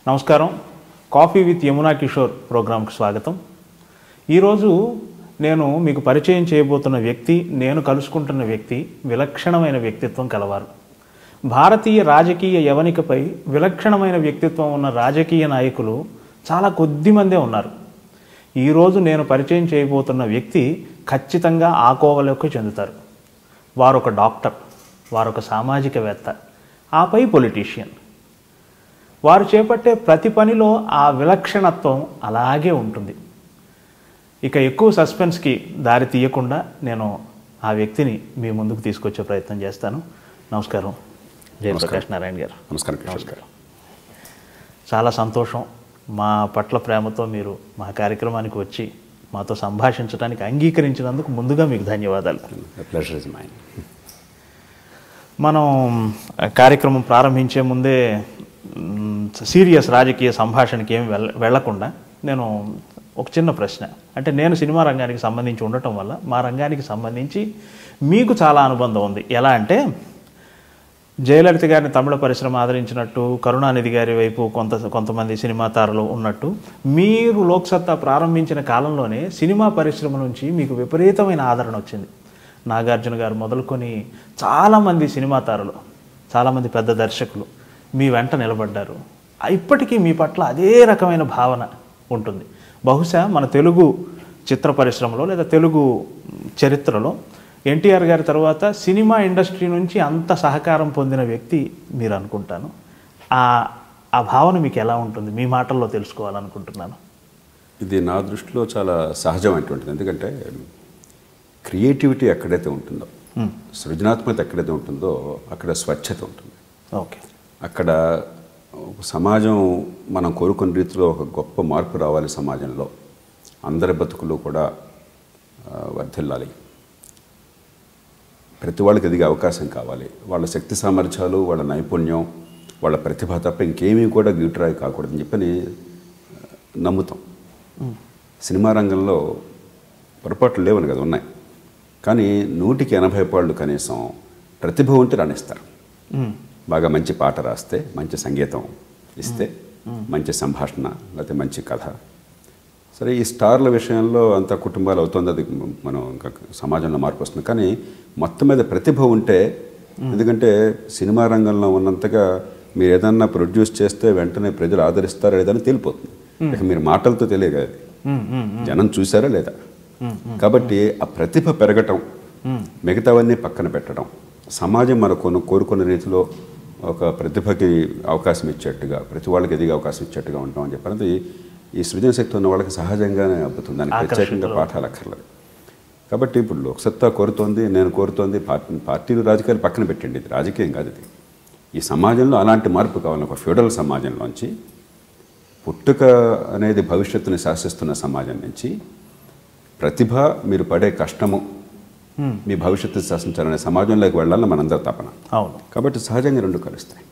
నమస్కారం. Coffee with Yamuna Kishore ప్రోగ్రాంకి స్వాగతం. ఈరోజు నేను మీకు పరిచయం చేయబోతున్న వ్యక్తి, నేను కలుసుకుంటున్న వ్యక్తి విలక్షణమైన వ్యక్తిత్వం కలవారు. భారతీయ రాజకీయ యవనికపై విలక్షణమైన వ్యక్తిత్వం ఉన్న రాజకీయ నాయకులు చాలా కొద్ది మందే ఉన్నారు. ఈరోజు నేను పరిచయం చేయబోతున్న వ్యక్తి ఖచ్చితంగా ఆ కోవలోకి చెందుతారు. వారొక డాక్టర్, వారొక సామాజికవేత్త, ఆపై పొలిటీషియన్. వారు చేపట్టే ప్రతి పనిలో ఆ విలక్షణత్వం అలాగే ఉంటుంది. ఇక ఎక్కువ సస్పెన్స్కి దారి తీయకుండా నేను ఆ వ్యక్తిని మీ ముందుకు తీసుకొచ్చే ప్రయత్నం చేస్తాను. నమస్కారం జయప్రకాష్ నారాయణ గారు. నమస్కారం. చాలా సంతోషం, మా పట్ల ప్రేమతో మీరు మా కార్యక్రమానికి వచ్చి మాతో సంభాషించడానికి అంగీకరించినందుకు ముందుగా మీకు ధన్యవాదాలు. మనం కార్యక్రమం ప్రారంభించే ముందే సీరియస్ రాజకీయ సంభాషణకి ఏమి వెళ్లకుండా నేను ఒక చిన్న ప్రశ్న, అంటే నేను సినిమా రంగానికి సంబంధించి ఉండటం వల్ల మా రంగానికి సంబంధించి మీకు చాలా అనుబంధం ఉంది. ఎలా అంటే జయలలిత గారిని తమిళ పరిశ్రమ ఆదరించినట్టు, కరుణానిధి గారి వైపు కొంతమంది సినిమా తారలు ఉన్నట్టు, మీరు లోక్సత్తా ప్రారంభించిన కాలంలోనే సినిమా పరిశ్రమ నుంచి మీకు విపరీతమైన ఆదరణ వచ్చింది. నాగార్జున గారు మొదలుకొని చాలామంది సినిమా తారలు, చాలామంది పెద్ద దర్శకులు మీ వెంట నిలబడ్డారు. ఇప్పటికీ మీ పట్ల అదే రకమైన భావన ఉంటుంది. బహుశా మన తెలుగు చిత్ర పరిశ్రమలో లేదా తెలుగు చరిత్రలో ఎన్టీఆర్ గారి తర్వాత సినిమా ఇండస్ట్రీ నుంచి అంత సహకారం పొందిన వ్యక్తి మీరు అనుకుంటాను. ఆ భావన మీకు ఎలా ఉంటుంది? మీ మాటల్లో తెలుసుకోవాలనుకుంటున్నాను. ఇది నా దృష్టిలో చాలా సహజమైనటువంటిది. ఎందుకంటే క్రియేటివిటీ ఎక్కడైతే ఉంటుందో, సృజనాత్మకత ఎక్కడైతే ఉంటుందో అక్కడ స్వచ్ఛత ఉంటుంది. ఓకే. అక్కడ సమాజం మనం కోరుకున్న రీతిలో ఒక గొప్ప మార్పు రావాలి. సమాజంలో అందరి బతుకులు కూడా వర్ధిల్లాలి. ప్రతి వాళ్ళకి ఎదిగే అవకాశం కావాలి. వాళ్ళ శక్తి సామర్థ్యాలు, వాళ్ళ నైపుణ్యం, వాళ్ళ ప్రతిభ తప్ప ఇంకేమీ కూడా గిట్టురాయి కాకూడదని చెప్పని నమ్ముతాం. సినిమా రంగంలో పొరపాట్లు లేవని కదా, ఉన్నాయి. కానీ 100కి 80 పాళ్ళు కనీసం ప్రతిభ ఉంటే రాణిస్తారు. బాగా మంచి పాట రాస్తే, మంచి సంగీతం ఇస్తే, మంచి సంభాషణ, లేకపోతే మంచి కథ. సరే, ఈ స్టార్ల విషయంలో అంత కుటుంబాలు అవుతుంది, అది మనం ఇంకా సమాజంలో మార్పు వస్తుంది. కానీ మొత్తం మీద ప్రతిభ ఉంటే, ఎందుకంటే సినిమా రంగంలో ఉన్నంతగా మీరు ఏదన్నా ప్రొడ్యూస్ చేస్తే వెంటనే ప్రజలు ఆదరిస్తారా లేదని తెలిపోతుంది. ఇక మీరు మాటలతో తెలియదు, అది జనం చూసారా లేదా. కాబట్టి ఆ ప్రతిభ పెరగటం, మిగతావన్నీ పక్కన పెట్టడం, సమాజం మన కోరుకున్న రీతిలో ఒక ప్రతిభకి అవకాశం ఇచ్చేట్టుగా, ప్రతి వాళ్ళకి ఎదిగే అవకాశం ఇచ్చేట్టుగా ఉంటాం అని చెప్పినది ఈ సృజన శక్తి ఉన్న వాళ్ళకి సహజంగానే అబ్బుతుంది. దానికి ప్రత్యేకంగా పాఠాలు అక్కర్లేదు. కాబట్టి ఇప్పుడు లోక్సత్తా కోరుతోంది, నేను కోరుతోంది, పార్టీలు రాజకీయాలు పక్కన పెట్టండి, ఇది రాజకీయం కాదు. ఇది ఈ సమాజంలో అలాంటి మార్పు కావాలి. ఒక ఫ్యూడల్ సమాజంలోంచి, పుట్టుక అనేది భవిష్యత్తుని శాసిస్తున్న సమాజం నుంచి, ప్రతిభ, మీరు పడే కష్టము మీ భవిష్యత్తు శాసించాలనే సమాజంలోకి వెళ్ళాలని మనందరి తపన. అవును. కాబట్టి సహజంగా రెండు కలుస్తాయి.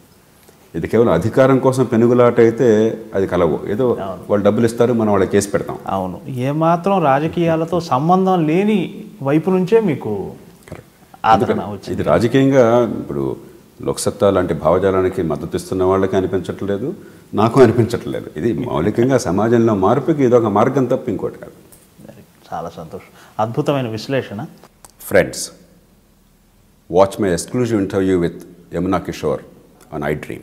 ఇది కేవలం అధికారం కోసం పెనుగులాట అయితే అది కలవు. ఏదో వాళ్ళు డబ్బులు ఇస్తారు, మనం వాళ్ళకి కేసు పెడతాం. అవును. ఏమాత్రం రాజకీయాలతో సంబంధం లేని వైపు నుంచే మీకు ఆదరణ వచ్చింది. ఇది రాజకీయంగా ఇప్పుడు లోక్సత్తా లాంటి భావజాలానికి మద్దతు ఇస్తున్న వాళ్ళకి అనిపించట్లేదు, నాకు అనిపించట్లేదు. ఇది మౌలికంగా సమాజంలో మార్పుకి ఇదొక మార్గం తప్ప ఇంకోటి కాదు. చాలా సంతోషం. అద్భుతమైన విశ్లేషణ. Friends, watch my exclusive interview with Yamuna Kishore on iDream.